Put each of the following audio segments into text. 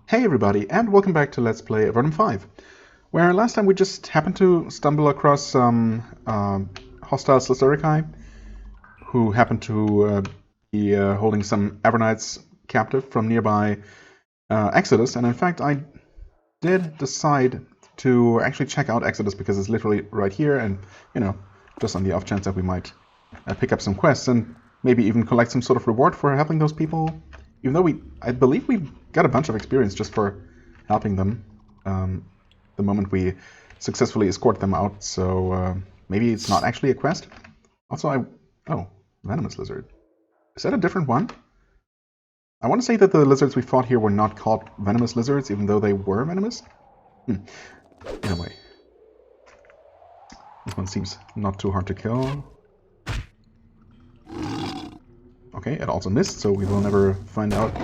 Hey everybody, and welcome back to Let's Play Avernum 5, where last time we just happened to stumble across some hostile Dorikai who happened to be holding some Avernites captive from nearby Exodus, and in fact I did decide to actually check out Exodus because it's literally right here, and, you know, just on the off chance that we might pick up some quests and maybe even collect some sort of reward for helping those people. Even though I believe we got a bunch of experience just for helping them the moment we successfully escort them out, so maybe it's not actually a quest. Also, oh, Venomous Lizard. Is that a different one? I want to say that the lizards we fought here were not called Venomous Lizards, even though they were venomous. Anyway. This one seems not too hard to kill. Okay, it also missed, so we will never find out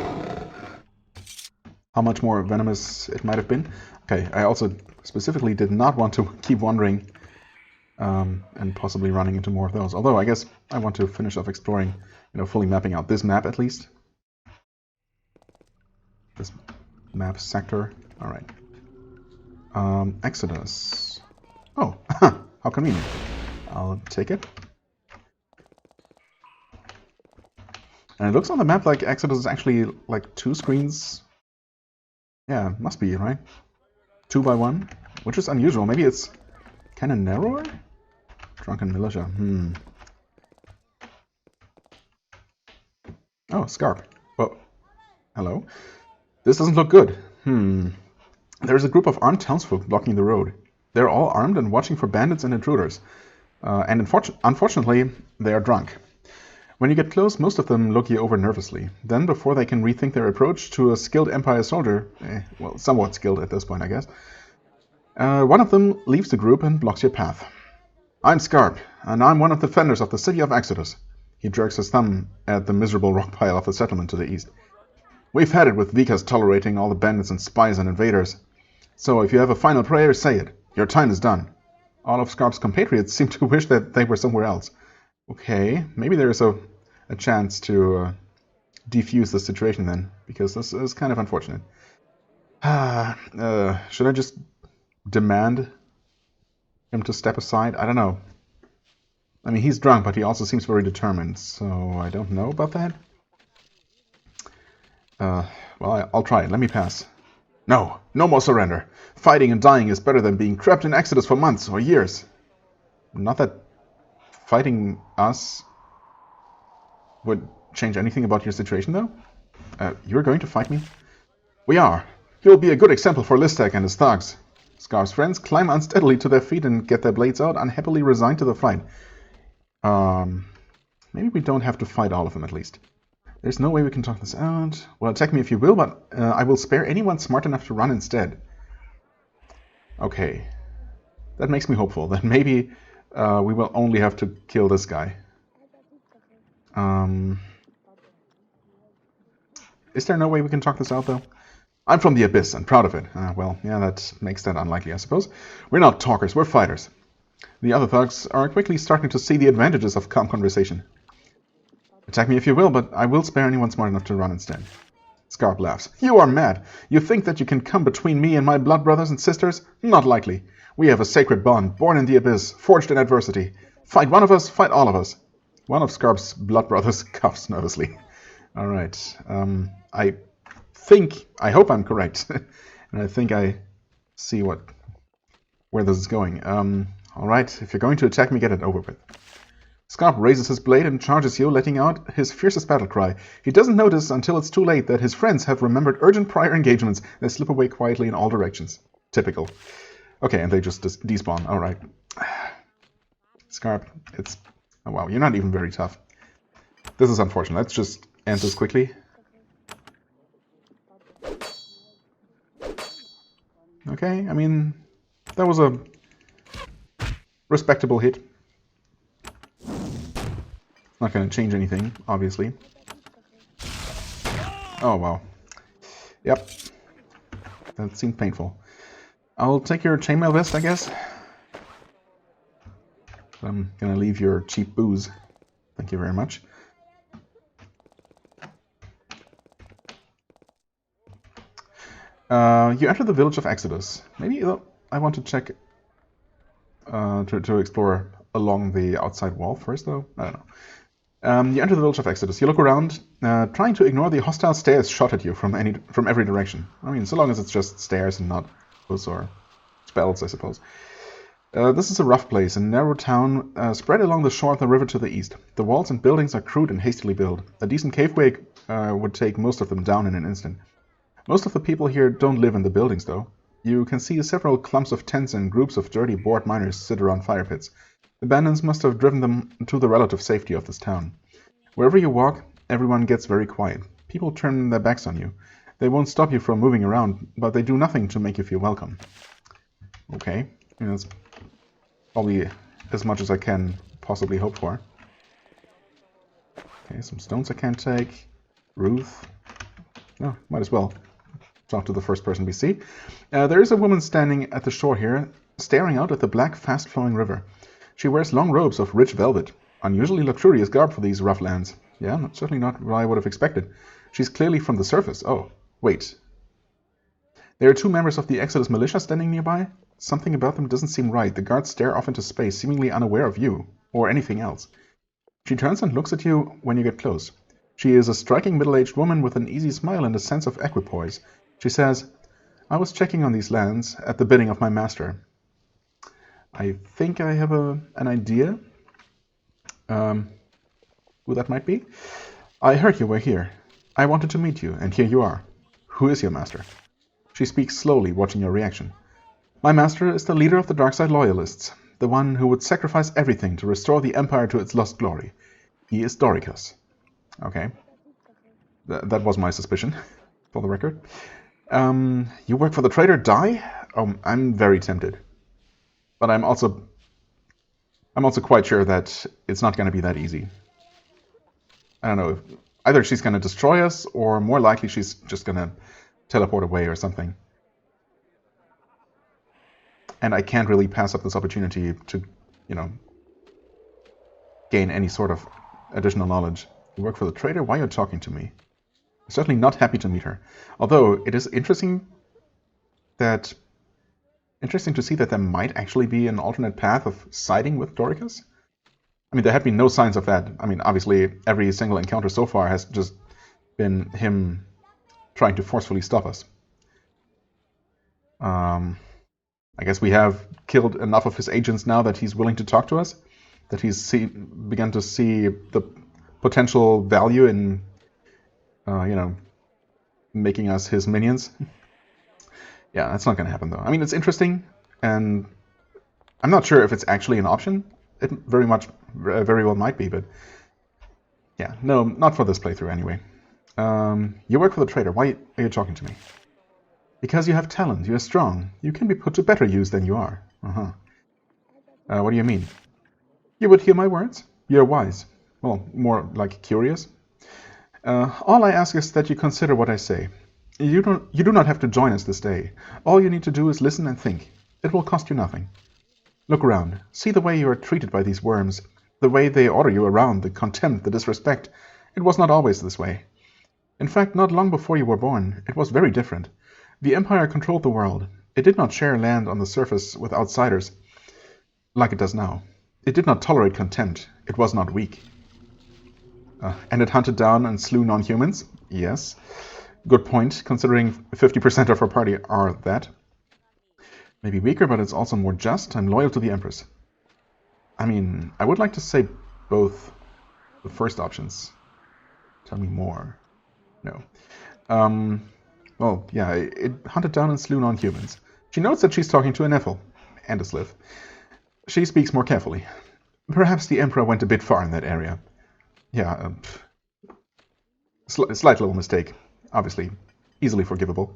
how much more venomous it might have been. Okay, I also specifically did not want to keep wandering and possibly running into more of those. Although, I guess I want to finish off exploring, you know, fully mapping out this map at least. This map sector. Alright. Exodus. Oh, how convenient. I'll take it. And it looks on the map like Exodus is actually like 2 screens. Yeah, must be, right? 2 by 1, which is unusual. Maybe it's kind of narrower? Drunken Militia. Oh, Scarp. Oh, hello. This doesn't look good. There's a group of armed townsfolk blocking the road. They're all armed and watching for bandits and intruders. And unfortunately, they are drunk. When you get close, most of them look you over nervously. Then, before they can rethink their approach to a skilled Empire soldier, well, somewhat skilled at this point, I guess, one of them leaves the group and blocks your path. I'm Scarp, and I'm one of the defenders of the city of Exodus. He jerks his thumb at the miserable rock pile of the settlement to the east. We've had it with Dorikas tolerating all the bandits and spies and invaders. So if you have a final prayer, say it. Your time is done. All of Scarp's compatriots seem to wish that they were somewhere else. Okay, maybe there is a chance to defuse the situation then, because this is kind of unfortunate. Should I just demand him to step aside? I don't know. I mean, he's drunk, but he also seems very determined, so I don't know about that. Well, I'll try it. Let me pass. No more surrender. Fighting and dying is better than being trapped in Exodus for months or years. Not that fighting us would change anything about your situation, though? You're going to fight me? We are. You'll be a good example for Listek and his thugs. Scar's friends climb unsteadily to their feet and get their blades out, unhappily resigned to the fight. Maybe we don't have to fight all of them, at least. There's no way we can talk this out. Well, attack me if you will, but I will spare anyone smart enough to run instead. Okay. That makes me hopeful. That maybe we will only have to kill this guy. Is there no way we can talk this out, though? I'm from the Abyss and proud of it. Well, yeah, that makes that unlikely, I suppose. We're not talkers, we're fighters. The other thugs are quickly starting to see the advantages of calm conversation. Attack me if you will, but I will spare anyone smart enough to run instead. Scarp laughs. You are mad. You think that you can come between me and my blood brothers and sisters? Not likely. We have a sacred bond, born in the Abyss, forged in adversity. Fight one of us, fight all of us. One of Scarp's blood brothers coughs nervously. All right. I hope I'm correct. And I think I see where this is going. All right. If you're going to attack me, get it over with. Scarp raises his blade and charges you, letting out his fiercest battle cry. He doesn't notice until it's too late that his friends have remembered urgent prior engagements and slip away quietly in all directions. Typical. Okay, and they just despawn. All right. Scarp, it's... Oh, wow, you're not even very tough. This is unfortunate. Let's just end this quickly. Okay, I mean, that was a respectable hit. Not going to change anything, obviously. Oh, wow. Yep. That seemed painful. I'll take your chainmail vest, I guess. I'm going to leave your cheap booze. Thank you very much. You enter the village of Exodus. Maybe I want to check to explore along the outside wall first, though. I don't know. You enter the village of Exodus. You look around, trying to ignore the hostile stares shot at you from every direction. I mean, so long as it's just stares and not those or spells, I suppose. This is a rough place, a narrow town spread along the shore of the river to the east. The walls and buildings are crude and hastily built. A decent caveway would take most of them down in an instant. Most of the people here don't live in the buildings, though. You can see several clumps of tents and groups of dirty bored miners sit around fire pits. The bandits must have driven them to the relative safety of this town. Wherever you walk, everyone gets very quiet. People turn their backs on you. They won't stop you from moving around, but they do nothing to make you feel welcome. Okay, that's probably as much as I can possibly hope for. Okay, some stones I can't take. Ruth. Oh, might as well talk to the first person we see. There is a woman standing at the shore here, staring out at the black, fast-flowing river. She wears long robes of rich velvet, unusually luxurious garb for these rough lands. Yeah, certainly not what I would have expected. She's clearly from the surface. Oh, wait. There are two members of the Exodus militia standing nearby. Something about them doesn't seem right. The guards stare off into space, seemingly unaware of you, or anything else. She turns and looks at you when you get close. She is a striking middle-aged woman with an easy smile and a sense of equipoise. She says, "I was checking on these lands at the bidding of my master. I think I have an idea who that might be. I heard you were here. I wanted to meet you, and here you are. Who is your master?" She speaks slowly, watching your reaction. "My master is the leader of the Darkside Loyalists, the one who would sacrifice everything to restore the Empire to its lost glory. He is Dorikas." Okay. That was my suspicion, for the record. You work for the traitor Dai? I'm very tempted. But I'm also quite sure that it's not going to be that easy. I don't know. Either she's going to destroy us, or more likely she's just going to teleport away or something. And I can't really pass up this opportunity to, gain any sort of additional knowledge. You work for the traitor? Why are you talking to me? I'm certainly not happy to meet her. Although it is interesting to see that there might actually be an alternate path of siding with Dorikas. I mean, there had been no signs of that. I mean, obviously, every single encounter so far has just been him trying to forcefully stop us. I guess we have killed enough of his agents now that he's willing to talk to us, that he's begun to see the potential value in, making us his minions. Yeah, that's not going to happen, though. I mean, it's interesting, and I'm not sure if it's actually an option. It very well might be, but yeah, no, not for this playthrough anyway. You work for the traitor. Why are you talking to me? Because you have talent. You're strong. You can be put to better use than you are. What do you mean? You would hear my words? You're wise. Well, more like curious. All I ask is that you consider what I say. You do not have to join us this day. All you need to do is listen and think. It will cost you nothing. Look around. See the way you are treated by these worms. The way they order you around, the contempt, the disrespect. It was not always this way. In fact, not long before you were born, it was very different. The Empire controlled the world. It did not share land on the surface with outsiders like it does now. It did not tolerate contempt. It was not weak. And it hunted down and slew non-humans? Yes. Good point, considering 50% of our party are that. Maybe weaker, but it's also more just. I'm loyal to the Empress. I mean, I would like to say both the first options. Tell me more. No. Well, yeah, it hunted down and slew non-humans. She notes that she's talking to a Nephil and a Slith. She speaks more carefully. Perhaps the Emperor went a bit far in that area. Yeah, slight little mistake. Obviously, easily forgivable.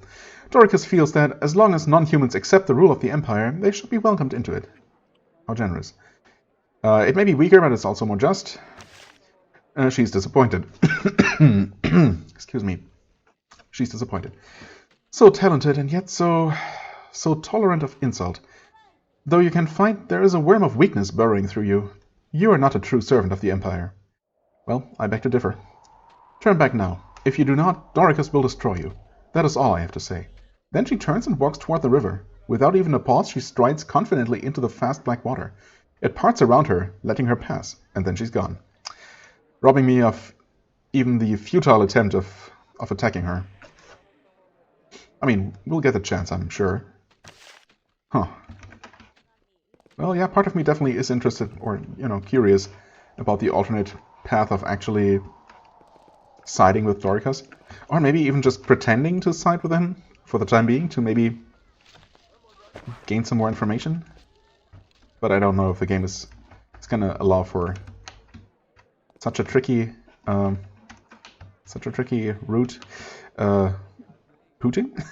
Dorikas feels that as long as non-humans accept the rule of the Empire, they should be welcomed into it. How generous. It may be weaker, but it's also more just. She's disappointed. Excuse me. She's disappointed. So talented and yet so tolerant of insult. Though you can find there is a worm of weakness burrowing through you. You are not a true servant of the Empire. Well, I beg to differ. Turn back now. If you do not, Dorikas will destroy you. That is all I have to say. Then she turns and walks toward the river. Without even a pause, she strides confidently into the fast black water. It parts around her, letting her pass, and then she's gone, robbing me of even the futile attempt of attacking her. I mean, we'll get the chance, I'm sure. Huh. Well, yeah, part of me definitely is interested, or, curious about the alternate path of actually siding with Dorikas. Or maybe even just pretending to side with him for the time being, to maybe gain some more information. But I don't know if the game is gonna allow for such a tricky route. Putin?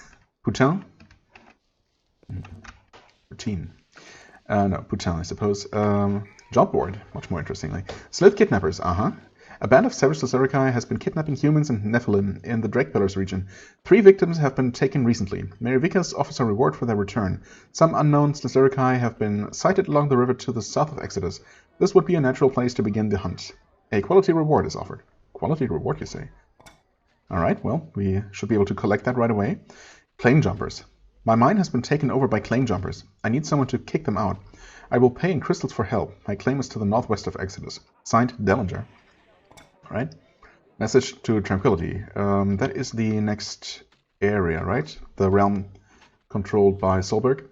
Putin? Routine. No, Putin, I suppose. Job board, much more interestingly. Slith kidnappers, A band of savage Lizardikai has been kidnapping humans and Nephilim in the Drake Pillars region. 3 victims have been taken recently. Mayor Vikas offers a reward for their return. Some unknown Lizardikai have been sighted along the river to the south of Exodus. This would be a natural place to begin the hunt. A quality reward is offered. Quality reward, you say? Alright, well, we should be able to collect that right away. Claim jumpers. My mine has been taken over by claim jumpers. I need someone to kick them out. I will pay in crystals for help. My claim is to the northwest of Exodus. Signed, Dellinger. Alright. Message to Tranquility. That is the next area, right? The realm controlled by Solberg.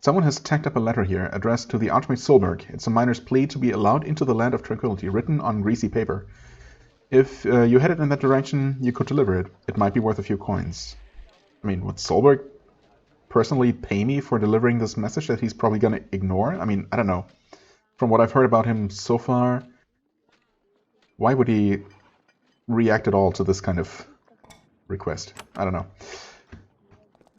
Someone has tacked up a letter here, addressed to the Archmage Solberg. It's a miner's plea to be allowed into the land of Tranquility, written on greasy paper. If you headed in that direction, you could deliver it. It might be worth a few coins. I mean, would Solberg personally pay me for delivering this message that he's probably going to ignore? I mean, I don't know. From what I've heard about him so far, why would he react at all to this kind of request? I don't know.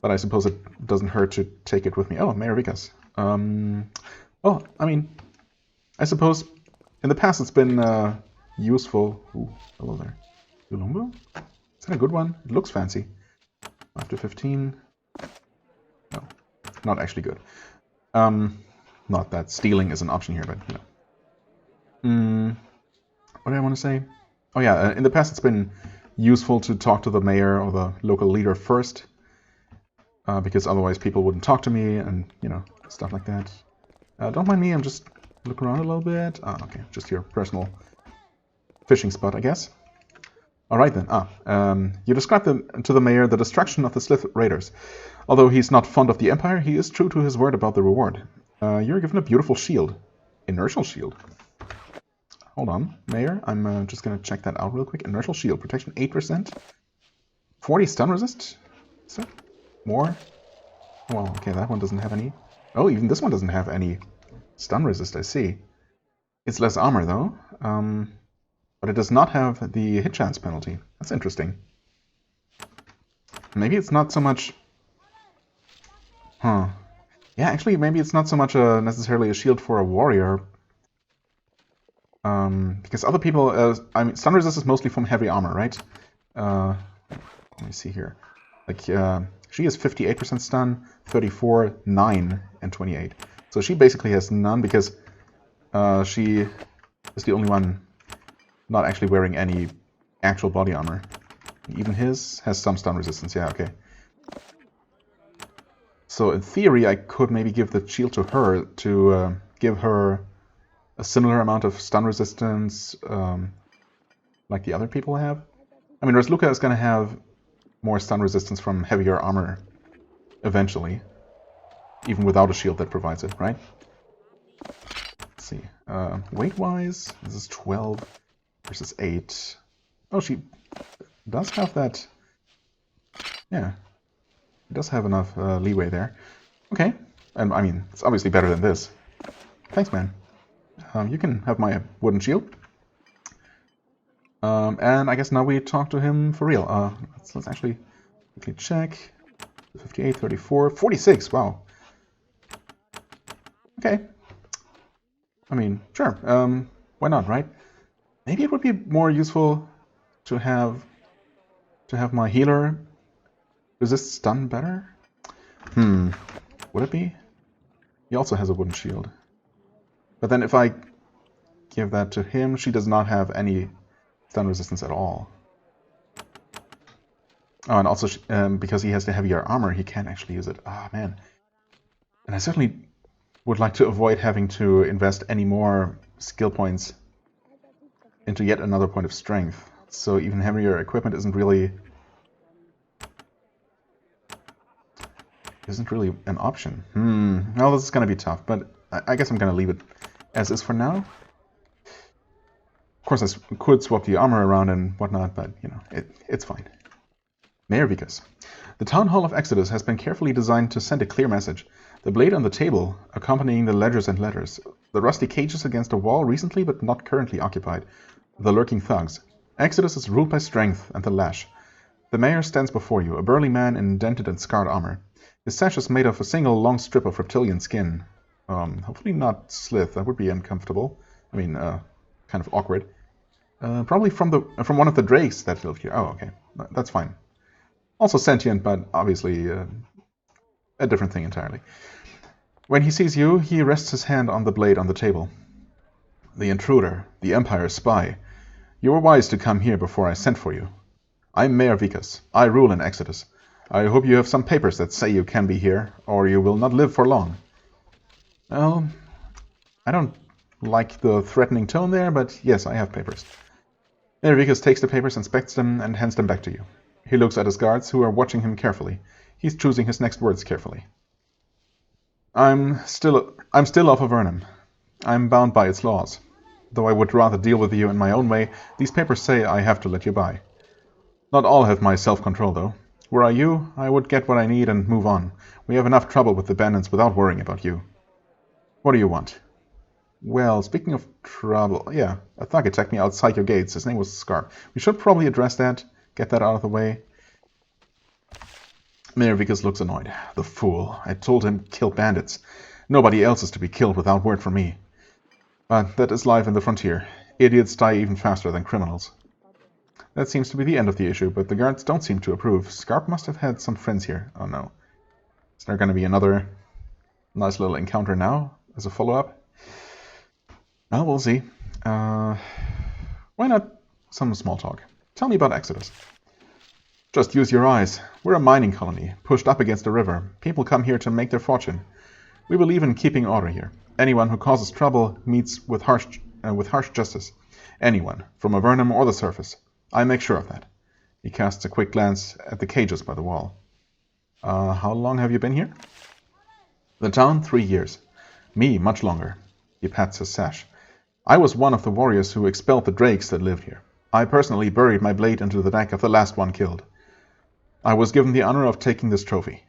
But I suppose it doesn't hurt to take it with me. Oh, Mayor Vikas. Well, I mean, I suppose in the past it's been useful. Ooh, hello there. Ulumbo? Is that a good one? It looks fancy. After 15. No, not actually good. Not that stealing is an option here, but what do I want to say? Oh yeah, in the past it's been useful to talk to the mayor or the local leader first, because otherwise people wouldn't talk to me and, stuff like that. Don't mind me, I'm just looking around a little bit. Okay, just your personal fishing spot, I guess. Alright then, you described to the mayor the destruction of the Slith Raiders. Although he's not fond of the Empire, he is true to his word about the reward. You're given a beautiful shield. Inertial Shield. Hold on, Mayor, I'm just going to check that out real quick. Inertial Shield, protection 8%. 40 stun resist? Is that more? Well, okay, that one doesn't have any. Oh, even this one doesn't have any stun resist, I see. It's less armor, though. But it does not have the hit chance penalty. That's interesting. Maybe it's not so much... Huh. Yeah, actually, maybe it's not so much necessarily a shield for a warrior. Because other people... I mean, stun resist is mostly from heavy armor, right? Let me see here. Like, she has 58% stun, 34, 9, and 28. So she basically has none because she is the only one not actually wearing any actual body armor. Even his has some stun resistance, yeah, okay. So in theory, I could maybe give the shield to her to give her a similar amount of stun resistance like the other people have. I mean, Resluka is going to have more stun resistance from heavier armor eventually, even without a shield that provides it, right? Let's see. Weight-wise, this is 12 versus 8. Oh, she does have that. Yeah, it does have enough leeway there. Okay, and I mean, it's obviously better than this. Thanks, man. You can have my wooden shield. And I guess now we talk to him for real. Let's actually quickly check. 58, 34, 46, wow. Okay. I mean, sure. Why not, right? Maybe it would be more useful to have my healer resist stun better? Would it be? He also has a wooden shield. But then if I give that to him, she does not have any stun resistance at all. Oh, and also because he has the heavier armor, he can actually use it. Ah, man. And I certainly would like to avoid having to invest any more skill points into yet another point of strength. So even heavier equipment isn't really an option. Well, this is going to be tough, but I guess I'm going to leave it as is for now. Of course, I could swap the armor around and whatnot, but, you know, it's fine. Mayor Vikas. The Town Hall of Exodus has been carefully designed to send a clear message. The blade on the table, accompanying the ledgers and letters. The rusty cages against a wall recently but not currently occupied. The lurking thugs. Exodus is ruled by strength and the lash. The mayor stands before you, a burly man in dented and scarred armor. His sash is made of a single long strip of reptilian skin. Hopefully not slith, that would be uncomfortable. I mean, kind of awkward. Probably from one of the drakes that lived here. Oh, okay. That's fine. Also sentient, but obviously a different thing entirely. When he sees you, he rests his hand on the blade on the table. The intruder, the Empire's spy. You were wise to come here before I sent for you. I'm Mayor Vikas. I rule in Exodus. I hope you have some papers that say you can be here, or you will not live for long. Well, I don't like the threatening tone there, but yes, I have papers. Mayor Vikas takes the papers, inspects them, and hands them back to you. He looks at his guards, who are watching him carefully. He's choosing his next words carefully. I'm still of Avernum. I'm bound by its laws. Though I would rather deal with you in my own way, these papers say I have to let you by. Not all have my self-control, though. Were I you, I would get what I need and move on. We have enough trouble with the bandits without worrying about you. What do you want? Well, speaking of trouble, yeah, a thug attacked me outside your gates. His name was Scarp. We should probably address that, get that out of the way. Mayor Vikas looks annoyed. The fool. I told him kill bandits. Nobody else is to be killed without word from me. But that is life in the frontier. Idiots die even faster than criminals. That seems to be the end of the issue, but the guards don't seem to approve. Scarp must have had some friends here. Oh no. Is there going to be another nice little encounter now as a follow-up? Well, we'll see. Why not some small talk? Tell me about Exodus. Just use your eyes. We're a mining colony, pushed up against a river. People come here to make their fortune. We believe in keeping order here. Anyone who causes trouble meets with harsh justice. Anyone, from Avernum or the surface. I make sure of that. He casts a quick glance at the cages by the wall. How long have you been here? The town, 3 years. Me, much longer. He pats his sash. I was one of the warriors who expelled the drakes that lived here. I personally buried my blade into the neck of the last one killed. I was given the honor of taking this trophy.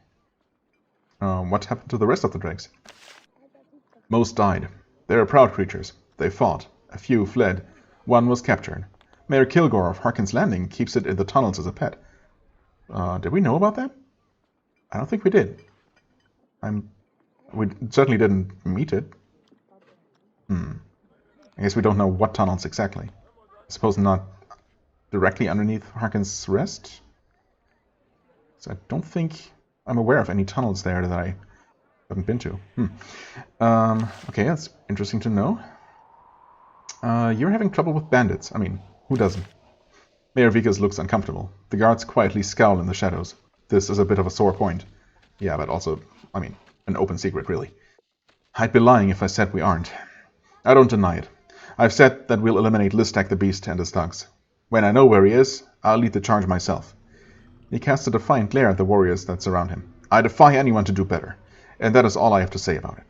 What happened to the rest of the drakes? Most died. They are proud creatures. They fought. A few fled. One was captured. Mayor Kilgore of Harkin's Landing keeps it in the tunnels as a pet. Did we know about that? I don't think we did. We certainly didn't meet it. I guess we don't know what tunnels exactly. I suppose not directly underneath Harkin's Rest? So I don't think I'm aware of any tunnels there that I haven't been to. Okay, that's interesting to know. You're having trouble with bandits. I mean, who doesn't? Mayor Vikas looks uncomfortable. The guards quietly scowl in the shadows. This is a bit of a sore point. Yeah, but also, I mean, an open secret, really. I'd be lying if I said we aren't. I don't deny it. I've said that we'll eliminate Listak the Beast and his thugs. When I know where he is, I'll lead the charge myself. He casts a defiant glare at the warriors that surround him. I defy anyone to do better, and that is all I have to say about it.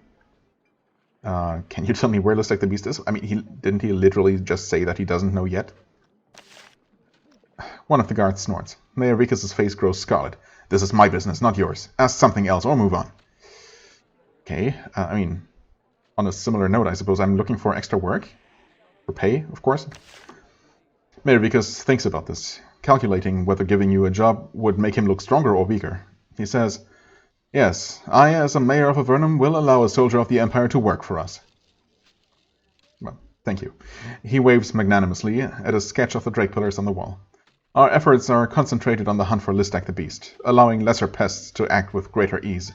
Can you tell me where Listak the Beast is? I mean, didn't he literally just say that he doesn't know yet? One of the guards snorts. Mayor Vikas' face grows scarlet. This is my business, not yours. Ask something else or move on. Okay, I mean, on a similar note, I suppose I'm looking for extra work. For pay, of course. Mayor Vikas thinks about this, calculating whether giving you a job would make him look stronger or weaker. He says, yes, I, as a mayor of Avernum, will allow a soldier of the Empire to work for us. Well, thank you. He waves magnanimously at a sketch of the drake pillars on the wall. Our efforts are concentrated on the hunt for Listak the Beast, allowing lesser pests to act with greater ease.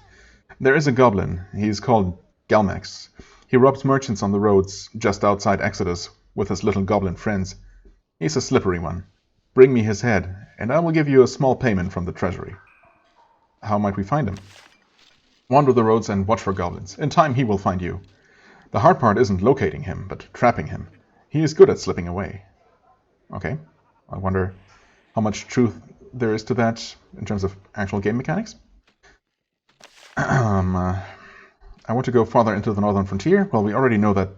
There is a goblin. He is called Galmax. He robs merchants on the roads just outside Exodus with his little goblin friends. He's a slippery one. Bring me his head, and I will give you a small payment from the treasury. How might we find him? Wander the roads and watch for goblins. In time he will find you. The hard part isn't locating him, but trapping him. He is good at slipping away. Okay. I wonder how much truth there is to that in terms of actual game mechanics. I want to go farther into the northern frontier. Well, we already know that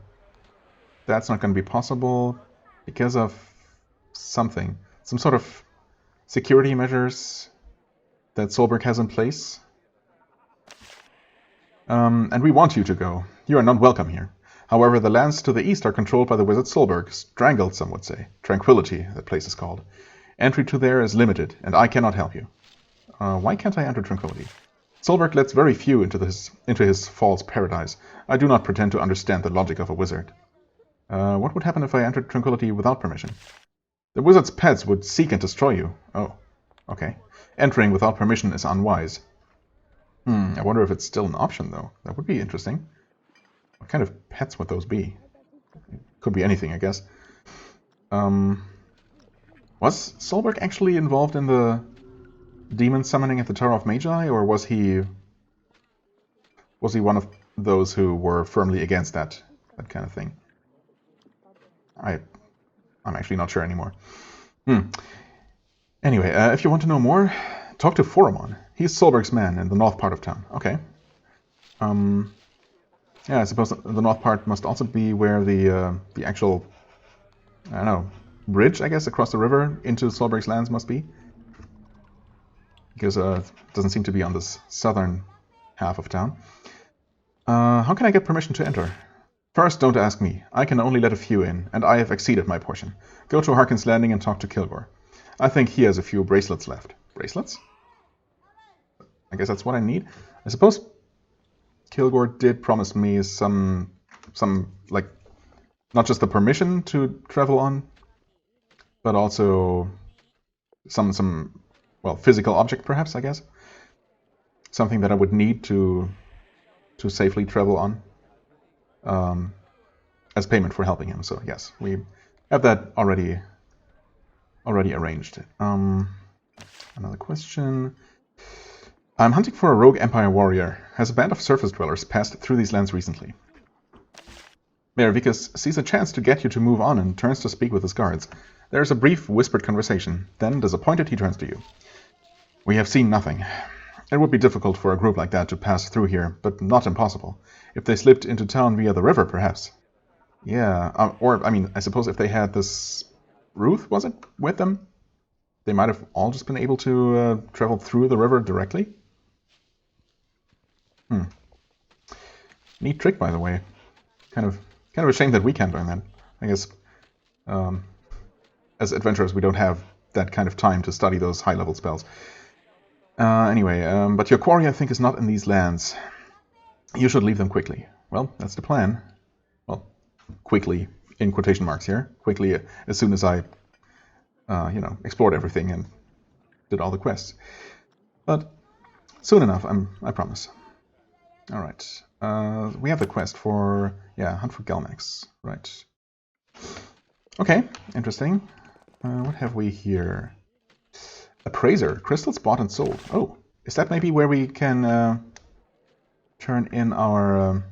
that's not going to be possible because of something. Some sort of security measures that Solberg has in place. And we want you to go. You are not welcome here. However, the lands to the east are controlled by the wizard Solberg. Strangled, some would say. Tranquility, the place is called. Entry to there is limited, and I cannot help you. Why can't I enter Tranquility? Solberg lets very few into his false paradise. I do not pretend to understand the logic of a wizard. What would happen if I entered Tranquility without permission? The wizard's pets would seek and destroy you. Oh, okay. Entering without permission is unwise. I wonder if it's still an option, though. That would be interesting. What kind of pets would those be? Could be anything, I guess. Was Solberg actually involved in the demon summoning at the Tower of Magi, or was he one of those who were firmly against that kind of thing? I'm actually not sure anymore. Anyway, if you want to know more, talk to Foromon. He's Solberg's man in the north part of town. Okay. Yeah, I suppose the north part must also be where the actual, I don't know, bridge, I guess, across the river into Solberg's lands must be. Because it doesn't seem to be on this southern half of town. How can I get permission to enter? First, don't ask me. I can only let a few in, and I have exceeded my portion. Go to Harkin's Landing and talk to Kilgore. I think he has a few bracelets left. Bracelets? I guess that's what I need. I suppose Kilgore did promise me some like, not just the permission to travel on, but also some well, physical object perhaps, I guess. Something that I would need to safely travel on. As payment for helping him. So yes, we have that already arranged. Another question. I'm hunting for a rogue Empire warrior. Has a band of surface dwellers passed through these lands recently? Mayor Vikas sees a chance to get you to move on and turns to speak with his guards. There is a brief whispered conversation. Then, disappointed, he turns to you. We have seen nothing. It would be difficult for a group like that to pass through here, but not impossible. If they slipped into town via the river, perhaps. Yeah, or, I mean, I suppose if they had this Ruth, was it, with them? They might have all just been able to travel through the river directly? Neat trick, by the way. Kind of a shame that we can't learn that. I guess, as adventurers, we don't have that kind of time to study those high-level spells. Anyway, but your quarry, I think, is not in these lands. You should leave them quickly. Well, that's the plan. Well, quickly, in quotation marks here. Quickly, as soon as I, explored everything and did all the quests. But soon enough, I promise. All right. We have the quest for, hunt for Gelmax. Right. Okay, interesting. What have we here? Appraiser. Crystals bought and sold. Oh, is that maybe where we can turn in our...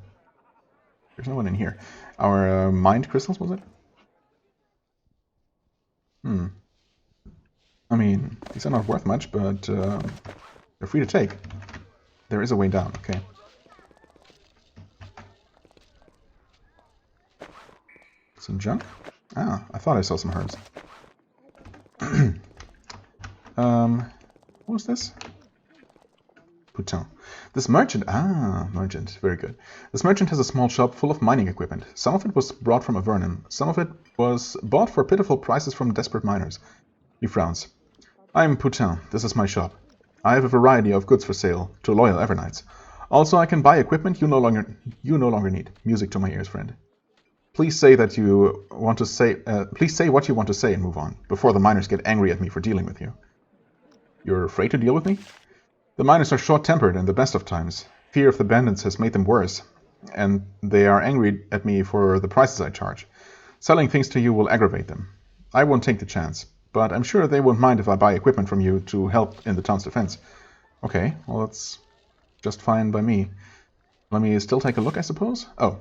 there's no one in here. Our mind crystals, was it? I mean, these are not worth much, but they're free to take. There is a way down, okay. Some junk? Ah, I thought I saw some herbs. What was this? Putain. This merchant... Ah, merchant. Very good. This merchant has a small shop full of mining equipment. Some of it was brought from Avernum. Some of it was bought for pitiful prices from desperate miners. He frowns. I'm Putain. This is my shop. I have a variety of goods for sale to loyal Evernites. Also, I can buy equipment you no longer need. Music to my ears, friend. Please say that you want to say... please say what you want to say and move on, before the miners get angry at me for dealing with you. You're afraid to deal with me? The miners are short-tempered in the best of times. Fear of the bandits has made them worse, and they are angry at me for the prices I charge. Selling things to you will aggravate them. I won't take the chance. but I'm sure they won't mind if I buy equipment from you to help in the town's defense. Okay, well, that's just fine by me. Let me still take a look, I suppose? Oh,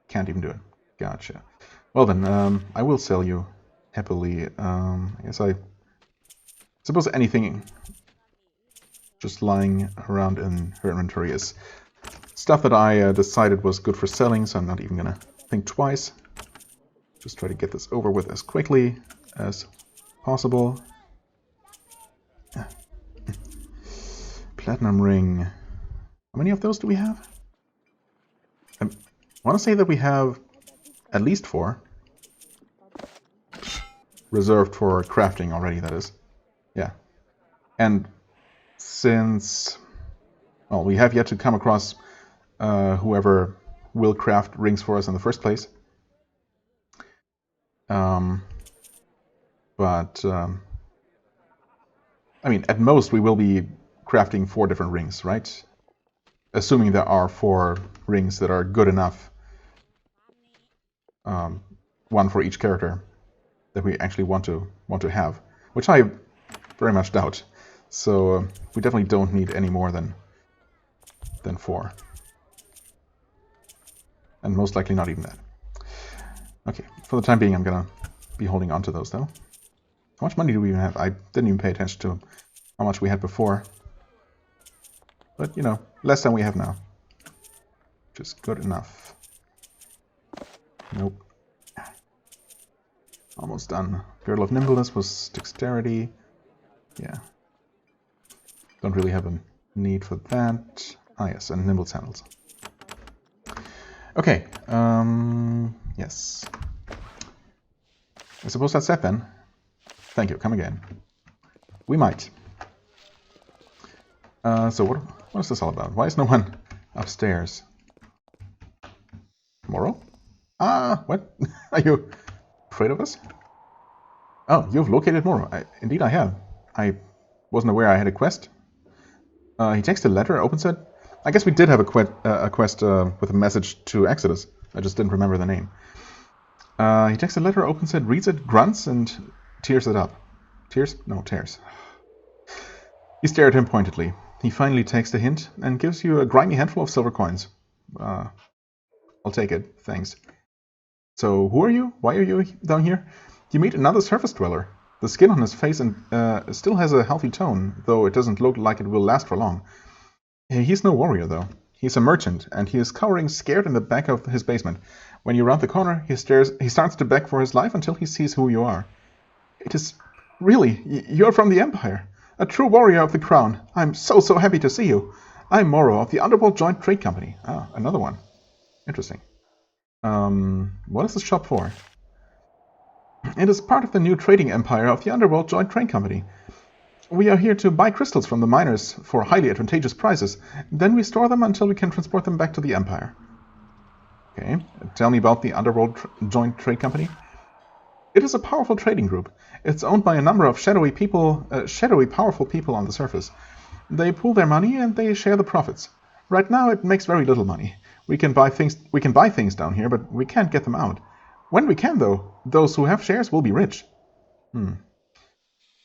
can't even do it. Gotcha. Well then, I will sell you happily. I guess I suppose anything just lying around in her inventory is stuff that I decided was good for selling, so I'm not even gonna think twice. Just try to get this over with as quickly as possible. Platinum ring. How many of those do we have? I want to say that we have at least 4. Reserved for crafting already, that is. Yeah. And since... well, we have yet to come across whoever will craft rings for us in the first place. I mean, at most we will be crafting 4 different rings, right? Assuming there are 4 rings that are good enough. One for each character that we actually want to have, which I very much doubt. So we definitely don't need any more than 4, and most likely not even that. Okay, for the time being, I'm gonna be holding on to those though. How much money do we even have? I didn't even pay attention to how much we had before, but you know, less than we have now, which is good enough. Nope. Almost done. Girdle of Nimbleness was dexterity. Yeah. Don't really have a need for that. Ah yes, and nimble sandals. Okay. Yes. I suppose that's that then. Thank you. Come again. We might. So what is this all about? Why is no one upstairs? Moro? Ah, what? Are you afraid of us? Oh, you've located Moro. Indeed I have. I wasn't aware I had a quest. He takes the letter, opens it. I guess we did have a quest with a message to Exodus. I just didn't remember the name. He takes the letter, opens it, reads it, grunts, and tears it up. Tears? No, tears. You stare at him pointedly. He finally takes the hint and gives you a grimy handful of silver coins. I'll take it, thanks. So, who are you? Why are you down here? You meet another surface dweller. The skin on his face still has a healthy tone, though it doesn't look like it will last for long. He's no warrior, though. He's a merchant, and he is cowering scared in the back of his basement. When you round the corner, he starts to beg for his life until he sees who you are. It is... really, you're from the Empire. A true warrior of the crown. I'm so happy to see you. I'm Moro of the Underworld Joint Trade Company. Ah, another one. Interesting. What is this shop for? It is part of the new trading empire of the Underworld Joint Trade Company. We are here to buy crystals from the miners for highly advantageous prices. Then we store them until we can transport them back to the Empire. Okay, tell me about the Underworld Joint Trade Company. It is a powerful trading group. It's owned by a number of shadowy powerful people on the surface. They pool their money and they share the profits. Right now it makes very little money. We can buy things down here, but we can't get them out. When we can, though, those who have shares will be rich.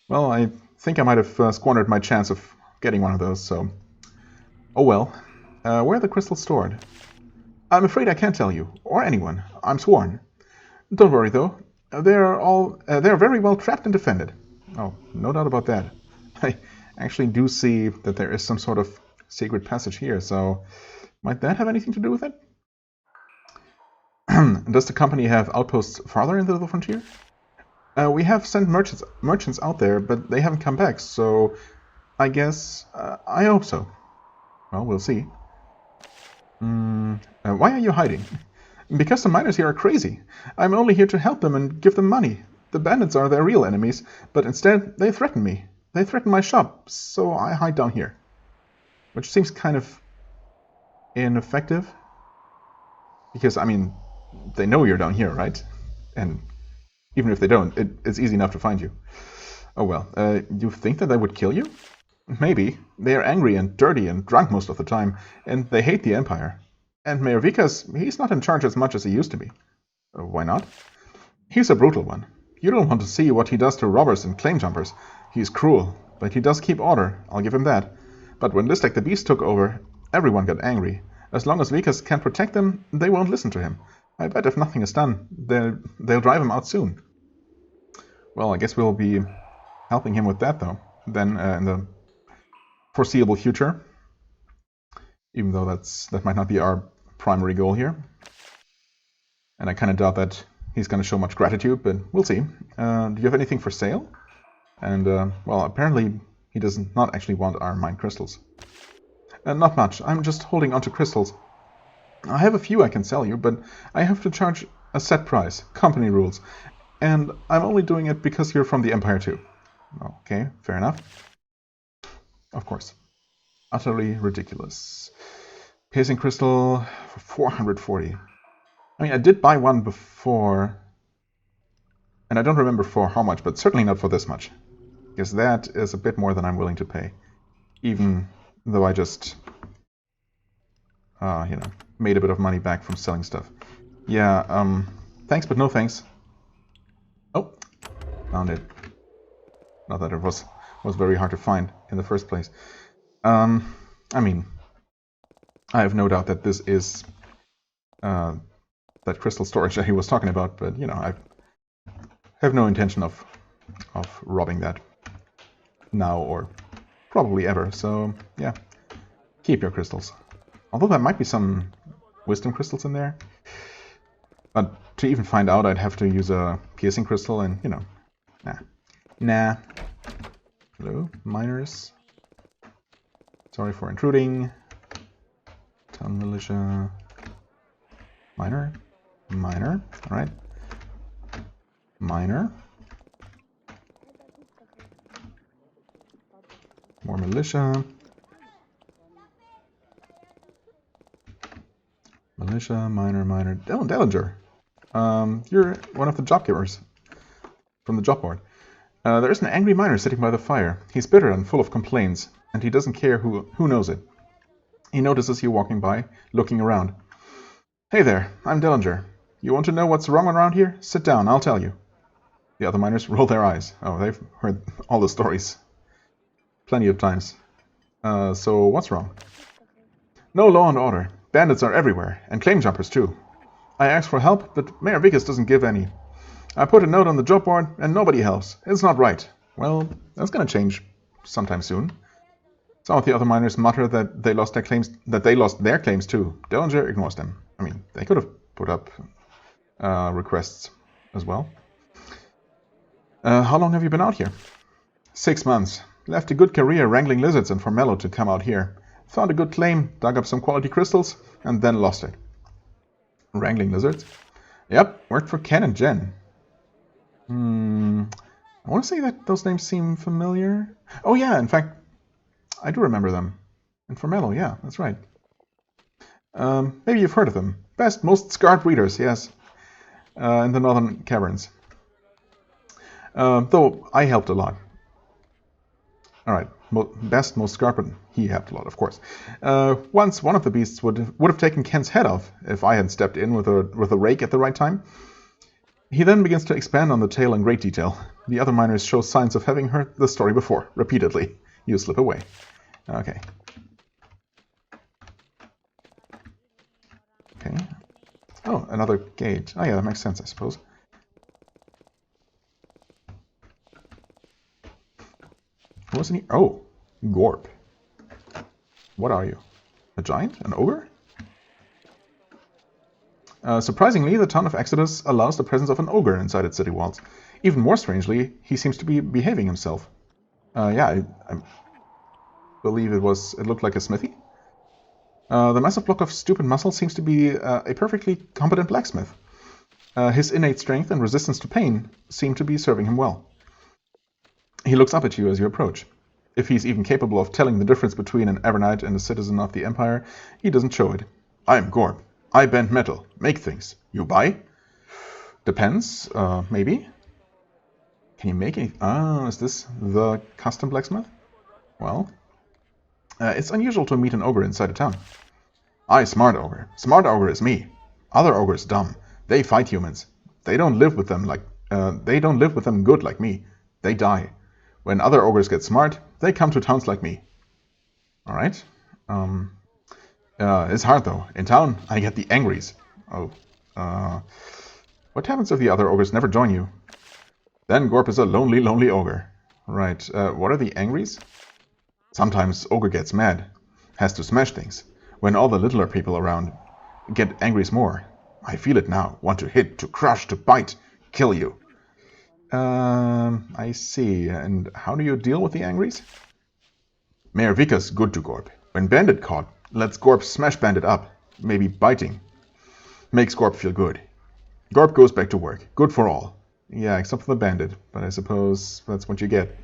Well, I think I might have squandered my chance of getting one of those, so... oh well. Where are the crystals stored? I'm afraid I can't tell you, or anyone. I'm sworn. Don't worry, though. They're very well trapped and defended. Oh, no doubt about that. I actually do see that there is some sort of secret passage here, so... might that have anything to do with it? Does the company have outposts farther into the frontier? We have sent merchants out there, but they haven't come back, so I guess I hope so. Well, we'll see. Why are you hiding? Because the miners here are crazy. I'm only here to help them and give them money. The bandits are their real enemies, but instead they threaten me. They threaten my shop, so I hide down here. Which seems kind of ineffective. Because, I mean, they know you're down here, right? And even if they don't, it's easy enough to find you. Oh well, you think that they would kill you? Maybe. They are angry and dirty and drunk most of the time, and they hate the Empire. And Mayor Vikas, he's not in charge as much as he used to be. Why not? He's a brutal one. You don't want to see what he does to robbers and claim jumpers. He's cruel, but he does keep order, I'll give him that. But when Listek the Beast took over, everyone got angry. As long as Vekas can protect them, they won't listen to him. I bet if nothing is done, they'll drive him out soon. Well, I guess we'll be helping him with that, though, then in the foreseeable future. Even though that might not be our primary goal here. And I kind of doubt that he's going to show much gratitude, but we'll see. Do you have anything for sale? And, well, apparently he does not actually want our mine crystals. Not much. I'm just holding onto crystals. I have a few I can sell you, but I have to charge a set price. Company rules. And I'm only doing it because you're from the Empire too. Okay, fair enough. Of course. Utterly ridiculous. Piercing crystal for 440. I mean, I did buy one before, and I don't remember for how much, but certainly not for this much. Because that is a bit more than I'm willing to pay. Even though I just, you know, made a bit of money back from selling stuff. Yeah, thanks, but no thanks. Oh, found it. Not that it was very hard to find in the first place. I mean, I have no doubt that this is that crystal storage that he was talking about, but, you know, I have no intention of robbing that now or probably ever, so, yeah. Keep your crystals. Although there might be some wisdom crystals in there. But to even find out, I'd have to use a piercing crystal, and, you know, nah. Hello, miners. Sorry for intruding. Town militia. Miner. Alright. Miner. More militia. Militia, miner. Oh, Dellinger. You're one of the job givers from the job board. There is an angry miner sitting by the fire. He's bitter and full of complaints, and he doesn't care who knows it. He notices you walking by, looking around. Hey there, I'm Dellinger. You want to know what's wrong around here? Sit down, I'll tell you. The other miners roll their eyes. Oh, they've heard all the stories. Plenty of times. So what's wrong? No law and order. Bandits are everywhere, and claim jumpers too. I asked for help, but Mayor Vekas doesn't give any. I put a note on the job board, and nobody helps. It's not right. Well, that's gonna change sometime soon. Some of the other miners mutter that they lost their claims too. Dellinger ignores them. I mean, they could have put up requests as well. How long have you been out here? 6 months. Left a good career wrangling lizards and Formello to come out here. Found a good claim, dug up some quality crystals, and then lost it. Wrangling lizards? Yep, worked for Ken and Jen. I want to say that those names seem familiar. Oh yeah, in fact, I do remember them. And Formello, yeah, that's right. Maybe you've heard of them. Best, most scarred breeders, yes. In the northern caverns. Though I helped a lot. Alright, best, most scarred, but he helped a lot, of course. Once one of the beasts would have taken Ken's head off if I had stepped in with a rake at the right time. He then begins to expand on the tale in great detail. The other miners show signs of having heard the story before, repeatedly. You slip away. Okay. Okay. Oh, another gate. Oh yeah, that makes sense, I suppose. Who was in here? Oh, Gorp. What are you? A giant? An ogre? Surprisingly, the town of Exodus allows the presence of an ogre inside its city walls. Even more strangely, he seems to be behaving himself. Yeah, I believe it looked like a smithy. The massive block of stupid muscle seems to be a perfectly competent blacksmith. His innate strength and resistance to pain seem to be serving him well. He looks up at you as you approach. If he's even capable of telling the difference between an Avernite and a citizen of the Empire, he doesn't show it. I'm Gorp. I bend metal, make things. You buy? Depends, maybe. Can you make any... Ah, is this the custom blacksmith? Well, it's unusual to meet an ogre inside a town. I smart ogre. Smart ogre is me. Other ogres dumb. They fight humans. They don't live with them like They don't live with them good like me. They die. When other ogres get smart, they come to towns like me. Alright. It's hard though. In town, I get the angries. Oh. What happens if the other ogres never join you? Then Gorp is a lonely, lonely ogre. Right. What are the angries? Sometimes ogre gets mad. Has to smash things. When all the littler people around get angries more. I feel it now. Want to hit, to crush, to bite, kill you. I see. And how do you deal with the angries? Mayor Vika's good to Gorp. When Bandit caught, lets Gorp smash Bandit up. Maybe biting. Makes Gorp feel good. Gorp goes back to work. Good for all. Yeah, except for the Bandit. But I suppose that's what you get.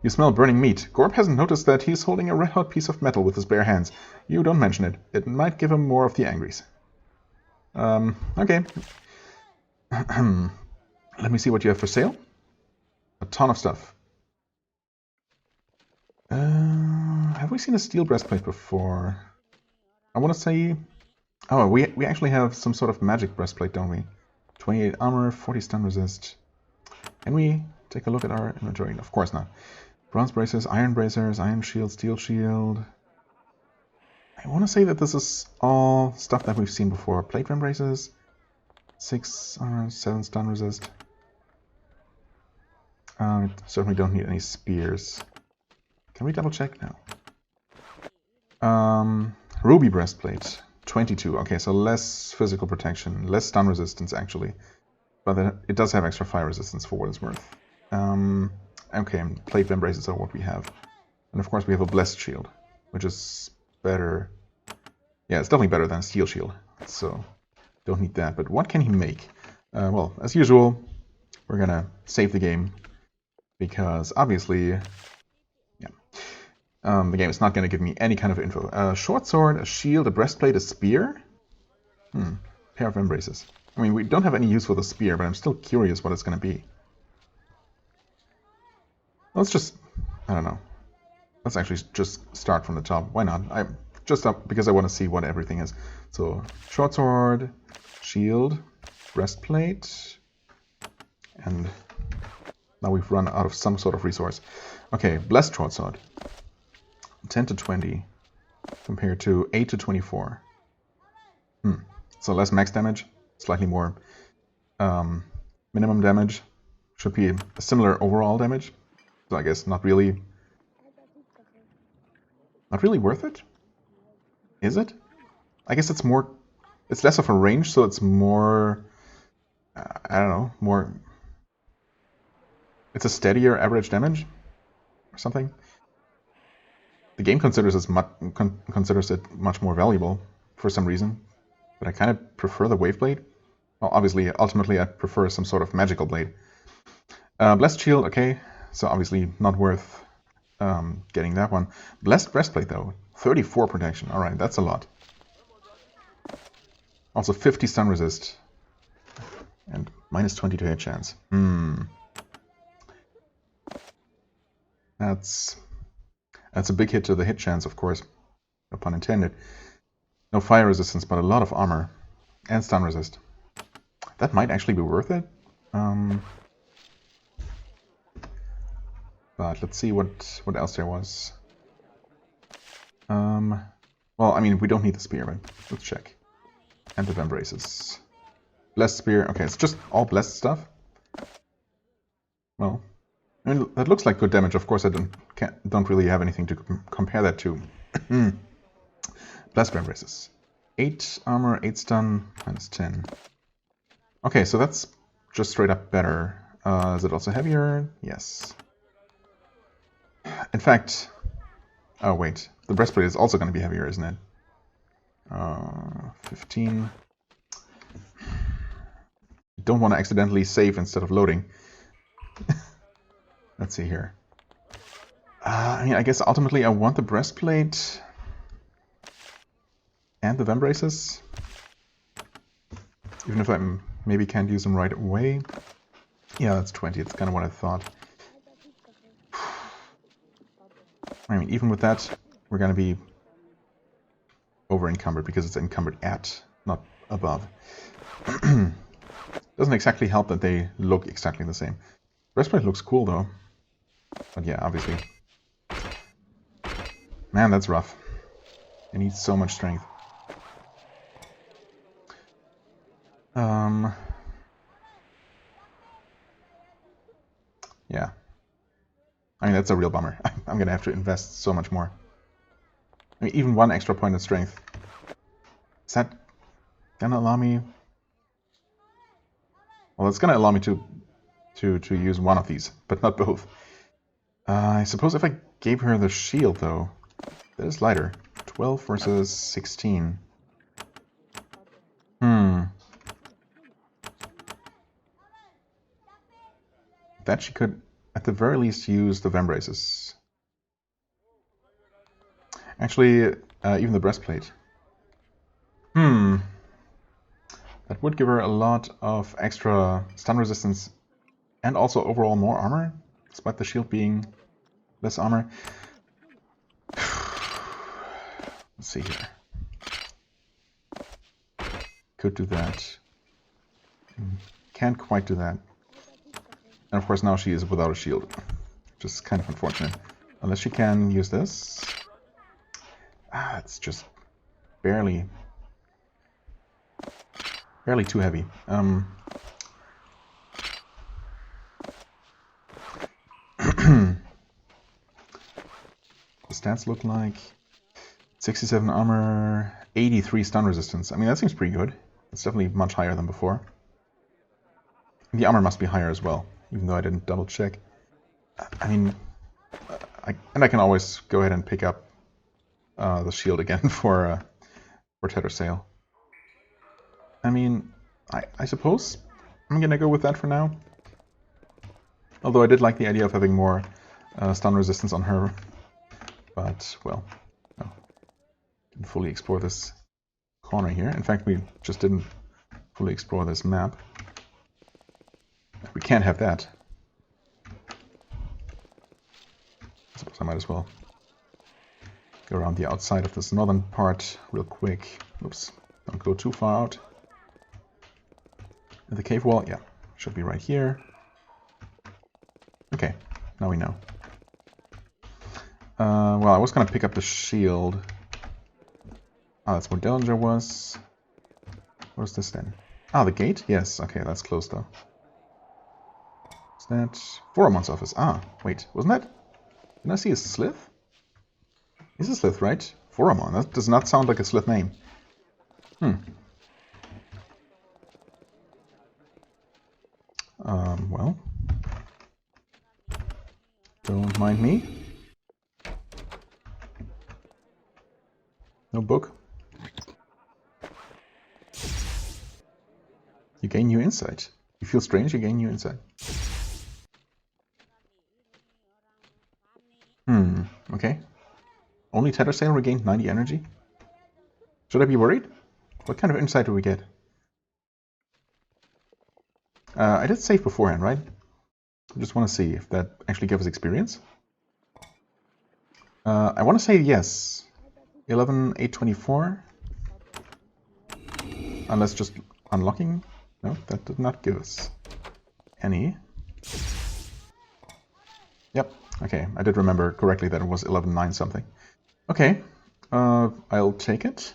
You smell burning meat. Gorp hasn't noticed that he's holding a red-hot piece of metal with his bare hands. You don't mention it. It might give him more of the angries. Okay. Let me see what you have for sale. A ton of stuff. Have we seen a steel breastplate before? I want to say... Oh, we actually have some sort of magic breastplate, don't we? 28 armor, 40 stun resist. Can we take a look at our inventory? Of course not. Bronze bracers, iron bracers, iron shield, steel shield. I want to say that this is all stuff that we've seen before. Plate ram bracers, 6 armor, 7 stun resist. Certainly don't need any spears. Can we double check now? Ruby breastplate, 22. Okay, so less physical protection, less stun resistance actually. But it does have extra fire resistance for what it's worth. Okay, and plate ram bracers are what we have. And of course we have a blessed shield, which is better. Yeah, it's definitely better than a steel shield. So, don't need that. But what can he make? Well, as usual, we're gonna save the game. Because obviously, yeah, the game is not going to give me any kind of info. A short sword, a shield, a breastplate, a spear? Pair of embraces. I mean, we don't have any use for the spear, but I'm still curious what it's going to be. Let's just, I don't know. Let's actually just start from the top. Why not? Just up because I want to see what everything is. So, short sword, shield, breastplate, and... Now we've run out of some sort of resource. Okay, blessed short sword. 10 to 20 compared to 8 to 24. So less max damage, slightly more minimum damage. Should be a similar overall damage. So I guess not really worth it. Is it? I guess it's less of a range, so it's more I don't know, more. It's a steadier average damage, or something. The game considers it much more valuable for some reason, but I kind of prefer the wave blade. Well, obviously, ultimately, I prefer some sort of magical blade. Blessed shield, okay, so obviously not worth getting that one. Blessed breastplate though, 34 protection. All right, that's a lot. Also 50 stun resist and minus 20 to hit chance. That's a big hit to the hit chance, of course. No pun intended. No fire resistance, but a lot of armor. And stun resist. That might actually be worth it. But let's see what else there was. Well, I mean, we don't need the spear, but let's check. And the embraces. Blessed spear. Okay, it's just all blessed stuff. Well, I mean, that looks like good damage. Of course, I don't really have anything to compare that to. Blessed embraces. 8 armor, 8 stun, minus 10. Okay, so that's just straight up better. Is it also heavier? Yes. In fact, oh wait, the breastplate is also going to be heavier, isn't it? 15. Don't want to accidentally save instead of loading. Let's see here. I mean, I guess ultimately I want the breastplate and the vambraces. Even if I maybe can't use them right away. Yeah, that's 20. It's kind of what I thought. I mean, even with that, we're going to be over encumbered because it's encumbered at, not above. Doesn't exactly help that they look exactly the same. Breastplate looks cool though. But yeah, obviously. Man, that's rough. It needs so much strength. Yeah. I mean, that's a real bummer. I'm gonna have to invest so much more. I mean, even one extra point of strength. Is that gonna allow me... Well, it's gonna allow me to use one of these, but not both. I suppose if I gave her the shield, though, that is lighter. 12 versus 16. That she could, at the very least, use the vambraces. Actually, even the breastplate. That would give her a lot of extra stun resistance and also overall more armor, despite the shield being less armor. Let's see here. Could do that. Can't quite do that. And of course now she is without a shield, which is kind of unfortunate. Unless she can use this. It's just barely too heavy. The stats look like 67 armor, 83 stun resistance. I mean, that seems pretty good. It's definitely much higher than before. The armor must be higher as well, even though I didn't double check. I mean, I can always go ahead and pick up the shield again for Tether Sail. I mean, I suppose I'm gonna go with that for now. Although I did like the idea of having more stun resistance on her. But, well, no. Didn't fully explore this corner here. In fact, we just didn't fully explore this map. We can't have that. I suppose I might as well go around the outside of this northern part real quick. Oops, don't go too far out. The cave wall, yeah, should be right here. Okay, now we know. Well, I was gonna pick up the shield. Ah, that's where Dellinger was. Where's this then? Ah, the gate? Yes, okay, that's closed though. Is that Voromon's office? Ah, wait, wasn't that? Didn't I see a Slith? It's a Slith, right? Voromon, that does not sound like a Slith name. Well. Don't mind me. No book. You gain new insight. You feel strange, you gain new insight. Okay. Only Tether Sail regained 90 energy? Should I be worried? What kind of insight do we get? I did save beforehand, right? I just want to see if that actually gives us experience. I want to say yes. 11,824. Unless just unlocking. No, that did not give us any. Yep, okay. I did remember correctly that it was 11,9 something. Okay, I'll take it.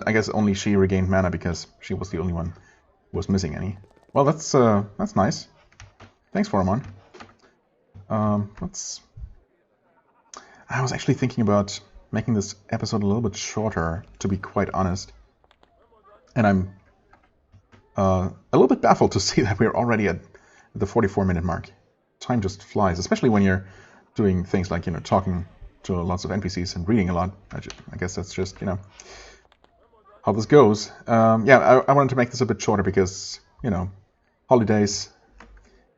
I guess only she regained mana because she was the only one who was missing any. Well, that's nice. Thanks, Voromon. I was actually thinking about making this episode a little bit shorter, to be quite honest. And I'm a little bit baffled to see that we're already at the 44-minute mark. Time just flies, especially when you're doing things like, talking to lots of NPCs and reading a lot. I guess that's just, how this goes. Yeah, I wanted to make this a bit shorter because, holidays,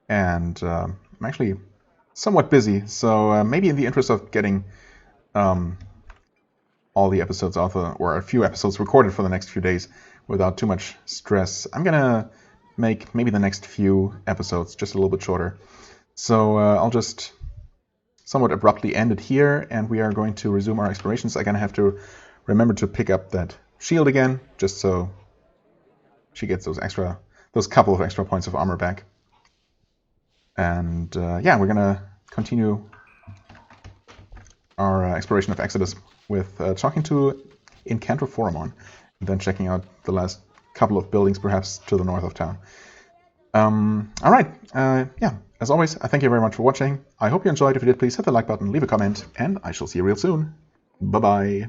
and I'm actually somewhat busy, so maybe in the interest of getting all the episodes out, or a few episodes recorded for the next few days without too much stress, I'm gonna make maybe the next few episodes just a little bit shorter. So I'll just somewhat abruptly end it here, and we are going to resume our explorations. I'm gonna have to remember to pick up that shield again, just so she gets those extra those couple of extra points of armor back. And yeah, we're gonna continue our exploration of Exodus with talking to Incantoformon, and then checking out the last couple of buildings, perhaps to the north of town. All right, yeah, as always, I thank you very much for watching. I hope you enjoyed. If you did, please hit the like button, leave a comment, and I shall see you real soon. Bye-bye.